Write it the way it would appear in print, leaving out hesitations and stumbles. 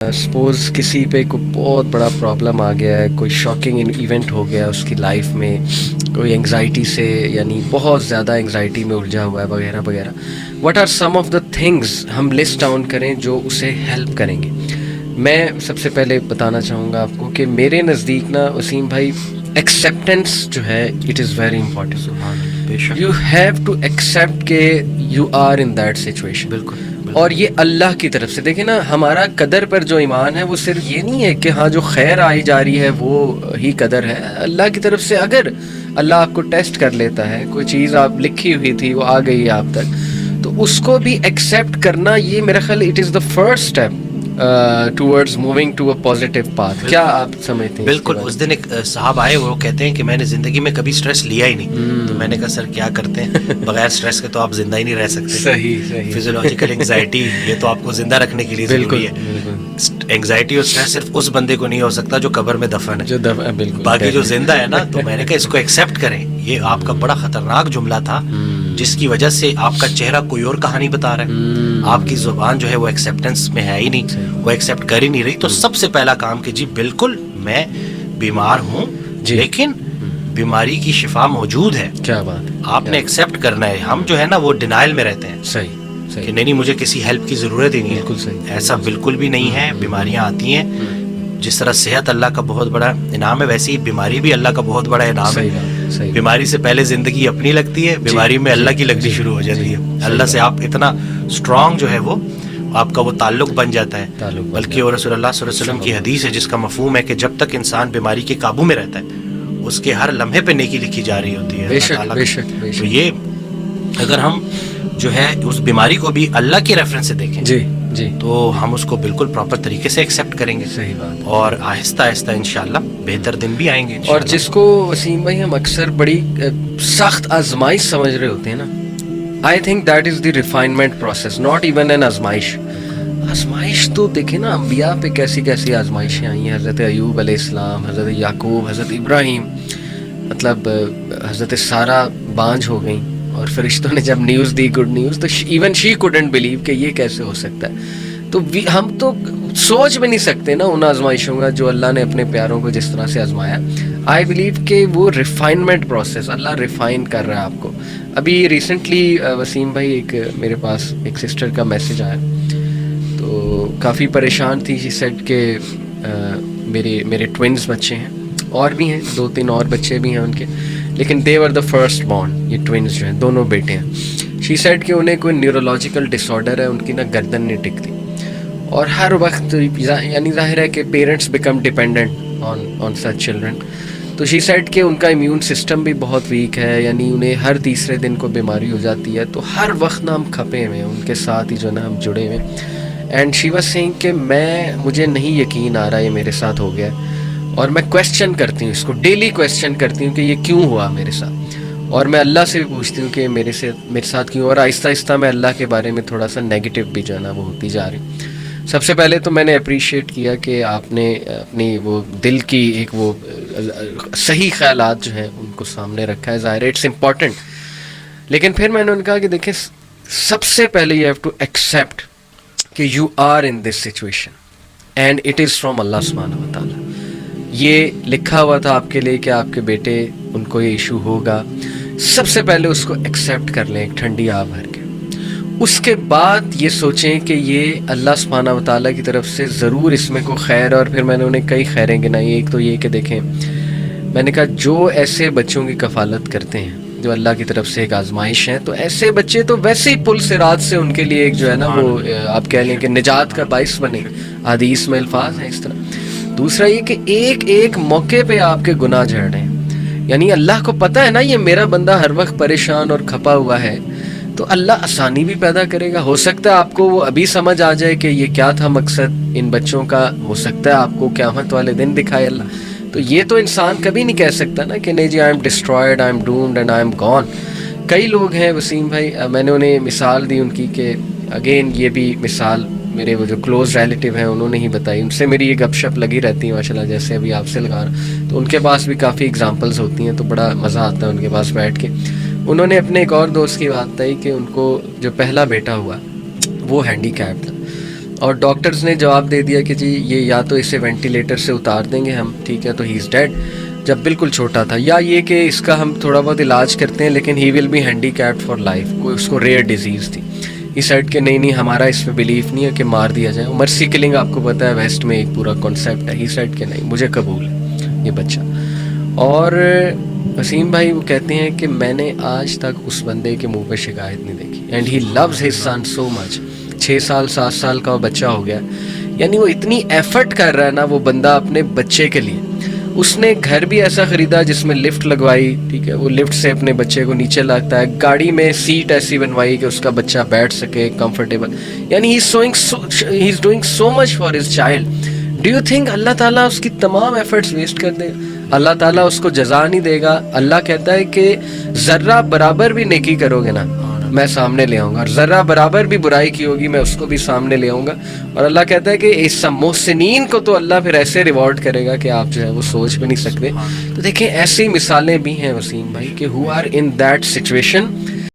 Suppose کسی پہ کوئی بہت بڑا پرابلم آ گیا ہے، کوئی شاکنگ ایونٹ ہو گیا اس کی لائف میں، کوئی انگزائٹی سے یعنی بہت زیادہ انگزائٹی میں الجھا ہوا ہے وغیرہ وغیرہ. What are some of the things ہم لسٹ ڈاؤن کریں جو اسے ہیلپ کریں گے؟ میں سب سے پہلے بتانا چاہوں گا آپ کو کہ میرے نزدیک نا وسیم بھائی، ایکسیپٹنس جو ہے it is very important. You have to accept کہ you are in that situation. بالکل. اور یہ اللہ کی طرف سے دیکھیں نا، ہمارا قدر پر جو ایمان ہے وہ صرف یہ نہیں ہے کہ ہاں جو خیر آئی جا رہی ہے وہ ہی قدر ہے. اللہ کی طرف سے اگر اللہ آپ کو ٹیسٹ کر لیتا ہے، کوئی چیز آپ لکھی ہوئی تھی وہ آ گئی ہے آپ تک، تو اس کو بھی ایکسیپٹ کرنا، یہ میرا خیال it is the first step towards moving to a positive path. کیا آپ سمجھتے ہیں؟ بالکل. اس دن ایک صاحب آئے، وہ کہتے ہیں کہ میں نے زندگی میں کبھی سٹریس لیا ہی نہیں. تو میں نے کہا سر کیا کرتے ہیں؟ بغیر سٹریس کے تو آپ زندہ ہی نہیں رہ سکتے. صحیح. فزیولوجیکل انگزائٹی یہ تو آپ کو زندہ رکھنے کے لیے ضروری ہے. انگزائٹی اور سٹریس صرف اس بندے کو نہیں ہو سکتا جو قبر میں دفن ہے. بالکل. باقی جو زندہ ہے نا، تو میں نے کہا اس کو ایکسیپٹ کریں. یہ آپ کا بڑا خطرناک جملہ تھا جس کی وجہ سے آپ کا چہرہ کوئی اور کہانی بتا رہا ہے. آپ کی زبان جو ہے وہ ایکسیپٹنس میں ہے ہی نہیں، وہ ایکسیپٹ کر ہی نہیں رہی. تو سب سے پہلا کام کہ جی بالکل میں بیمار ہوں لیکن بیماری کی شفا موجود ہے. کیا بات ہے. آپ نے ایکسیپٹ کرنا ہے. ہم جو ہے نا وہ ڈینائل میں رہتے ہیں صحیح کہ نہیں مجھے کسی ہیلپ کی ضرورت ہی نہیں ہے. بالکل صحیح. ایسا بالکل بھی نہیں ہے. بیماریاں آتی ہیں. جس طرح صحت اللہ کا بہت بڑا انعام ہے، ویسے ہی بیماری بھی اللہ کا بہت بڑا انعام ہے. بیماری سے پہلے زندگی اپنی لگتی ہے، بیماری میں اللہ کی لگنی شروع ہو جاتی ہے. اللہ سے آپ اتنا اسٹرانگ جو ہے وہ آپ کا وہ تعلق بن جاتا ہے. بلکہ وہ رسول اللہ صلی اللہ علیہ وسلم کی حدیث ہے جس کا مفہوم ہے کہ جب تک انسان بیماری کے قابو میں رہتا ہے اس کے ہر لمحے پہ نیکی لکھی جا رہی ہوتی ہے. تو یہ اگر ہم جو ہے اس بیماری کو بھی اللہ کی ریفرنس سے دیکھیں جی تو ہم اس کو بالکل پراپر طریقے سے ایکسیپٹ کریں گے. صحیح بات. اور آہستہ آہستہ انشاءاللہ بہتر دن بھی آئیں گے. اور جس کو وسیم بھائی ہم اکثر بڑی سخت آزمائش سمجھ رہے ہوتے ہیں نا، I think that is the refinement process, not even an آزمائش. آزمائش تو دیکھیں نا، انبیاء پہ کیسی کیسی آزمائشیں آئی ہیں. حضرت ایوب علیہ السلام، حضرت یعقوب، حضرت ابراہیم، مطلب حضرت سارہ بانجھ ہو گئیں اور فرشتوں نے جب نیوز دی، گڈ نیوز، تو ایون شی کوڈنٹ بلیو کہ یہ کیسے ہو سکتا ہے. تو ہم تو سوچ بھی نہیں سکتے نا ان آزمائشوں کا جو اللہ نے اپنے پیاروں کو جس طرح سے آزمایا. آئی بلیو کہ وہ ریفائنمنٹ پروسیس اللہ ریفائن کر رہا ہے آپ کو. ابھی ریسنٹلی وسیم بھائی ایک میرے پاس ایک سسٹر کا میسج آیا، تو کافی پریشان تھی. شی سیڈ کہ میرے ٹوئنز بچے ہیں، اور بھی ہیں 2-3 اور بچے بھی ہیں ان کے، لیکن دے ور دا فرسٹ بورن. یہ ٹوئنز جو ہیں دونوں بیٹے ہیں. شی سیڈ کہ انہیں کوئی نیورولوجیکل ڈس آرڈر ہے، ان کی نا گردن نہیں ٹکتی، اور ہر وقت یعنی ظاہر ہے کہ parents become dependent on such children. تو شی سیڈ کہ ان کا امیون سسٹم بھی بہت ویک ہے، یعنی انہیں ہر تیسرے دن کو بیماری ہو جاتی ہے. تو ہر وقت نا ہم کھپے ہوئے ہیں ان کے ساتھ ہی جو نا ہم جڑے ہوئے ہیں. اینڈ شی واز سیئنگ کہ مجھے نہیں یقین آ رہا یہ میرے ساتھ ہو گیا، اور میں کویسچن کرتی ہوں اس کو، ڈیلی کویسچن کرتی ہوں کہ یہ کیوں ہوا میرے ساتھ، اور میں اللہ سے بھی پوچھتی ہوں کہ میرے ساتھ کیوں. اور آہستہ آہستہ میں اللہ کے بارے میں تھوڑا سا نیگیٹو بھی جو ہے نا وہ ہوتی جا رہی. سب سے پہلے تو میں نے اپریشیٹ کیا کہ آپ نے اپنی وہ دل کی ایک وہ صحیح خیالات جو ہیں ان کو سامنے رکھا ہے. ظاہر اٹس امپورٹنٹ. لیکن پھر میں نے ان کہا کہ دیکھیں، سب سے پہلے یو ہیو ٹو ایکسیپٹ کہ you are in this situation and it is from Allah سبحانہ و تعالیٰ. یہ لکھا ہوا تھا آپ کے لیے کہ آپ کے بیٹے ان کو یہ ایشو ہوگا. سب سے پہلے اس کو ایکسیپٹ کر لیں ایک ٹھنڈی آب بھر کے. اس کے بعد یہ سوچیں کہ یہ اللہ سبحانہ و تعالیٰ کی طرف سے ضرور اس میں کوئی خیر. اور پھر میں نے انہیں کئی خیریں گنائی. ایک تو یہ کہ دیکھیں، میں نے کہا جو ایسے بچوں کی کفالت کرتے ہیں جو اللہ کی طرف سے ایک آزمائش ہیں، تو ایسے بچے تو ویسے ہی پل صراط سے ان کے لیے ایک جو ہے نا وہ آپ کہہ لیں کہ نجات کا باعث بنے. حدیث میں الفاظ ہیں اس طرح. دوسرا یہ کہ ایک ایک موقع پہ آپ کے گناہ جھڑ رہے ہیں، یعنی اللہ کو پتہ ہے نا یہ میرا بندہ ہر وقت پریشان اور کھپا ہوا ہے، تو اللہ آسانی بھی پیدا کرے گا. ہو سکتا ہے آپ کو وہ ابھی سمجھ آ جائے کہ یہ کیا تھا مقصد ان بچوں کا، ہو سکتا ہے آپ کو قیامت والے دن دکھائے اللہ. تو یہ تو انسان کبھی نہیں کہہ سکتا نا کہ نہیں جی I am destroyed, I am doomed and I am gone. کئی لوگ ہیں وسیم بھائی، میں نے انہیں مثال دی ان کی کہ اگین یہ بھی مثال میرے وہ جو کلوز ریلیٹیو ہیں انہوں نے ہی بتائی. ان سے میری یہ گپ شپ لگی رہتی ہے ماشاء اللہ، جیسے ابھی آپ سے لگا رہا، تو ان کے پاس بھی کافی اگزامپلس ہوتی ہیں، تو بڑا مزہ آتا ہے ان کے پاس بیٹھ کے. انہوں نے اپنے ایک اور دوست کی بات بتائی کہ ان کو جو پہلا بیٹا ہوا وہ ہینڈی کیپ تھا، اور ڈاکٹرز نے جواب دے دیا کہ جی یہ یا تو اسے وینٹیلیٹر سے اتار دیں گے ہم, ٹھیک ہے, تو ہی از ڈیڈ, جب بالکل چھوٹا تھا, یا یہ کہ اس کا ہم تھوڑا بہت علاج کرتے ہیں لیکن he will be handicapped for life, کوئی اس کو ریئر ڈیزیز تھی. ہی سیڈ کہ نہیں ہمارا اس پہ بلیف نہیں ہے کہ مار دیا جائے. مرسی کلنگ آپ کو پتہ ہے ویسٹ میں ایک پورا کانسیپٹ ہے. ہی سیڈ کہ نہیں مجھے قبول ہے یہ بچہ. اور وسیم بھائی وہ کہتے ہیں کہ میں نے آج تک اس بندے کے منہ پہ شکایت نہیں دیکھی, and he loves his son so much. 6 سال 7 سال کا وہ بچہ ہو گیا, یعنی وہ اتنی ایفرٹ کر رہا ہے نا وہ بندہ اپنے بچے کے لیے. اس نے گھر بھی ایسا خریدا جس میں لفٹ لگوائی, ٹھیک ہے, وہ لفٹ سے اپنے بچے کو نیچے لاتا ہے, گاڑی میں سیٹ ایسی بنوائی کہ اس کا بچہ بیٹھ سکے کمفرٹیبل, یعنی he is doing so much for his child. Do you think Allah تعالیٰ اس کی تمام ایفرٹس ویسٹ کر دے گا؟ اللہ تعالیٰ اس کو جزا نہیں دے گا. اللہ کہتا ہے کہ ذرہ برابر بھی نیکی کرو گے نا میں سامنے لے آؤں گا, اور ذرہ برابر بھی برائی کی ہوگی میں اس کو بھی سامنے لے آؤں گا. اور اللہ کہتا ہے کہ اس محسنین کو تو اللہ پھر ایسے ریوارڈ کرے گا کہ آپ جو ہے وہ سوچ بھی نہیں سکتے. تو دیکھیں ایسی مثالیں بھی ہیں وسیم بھائی کہ who are in that situation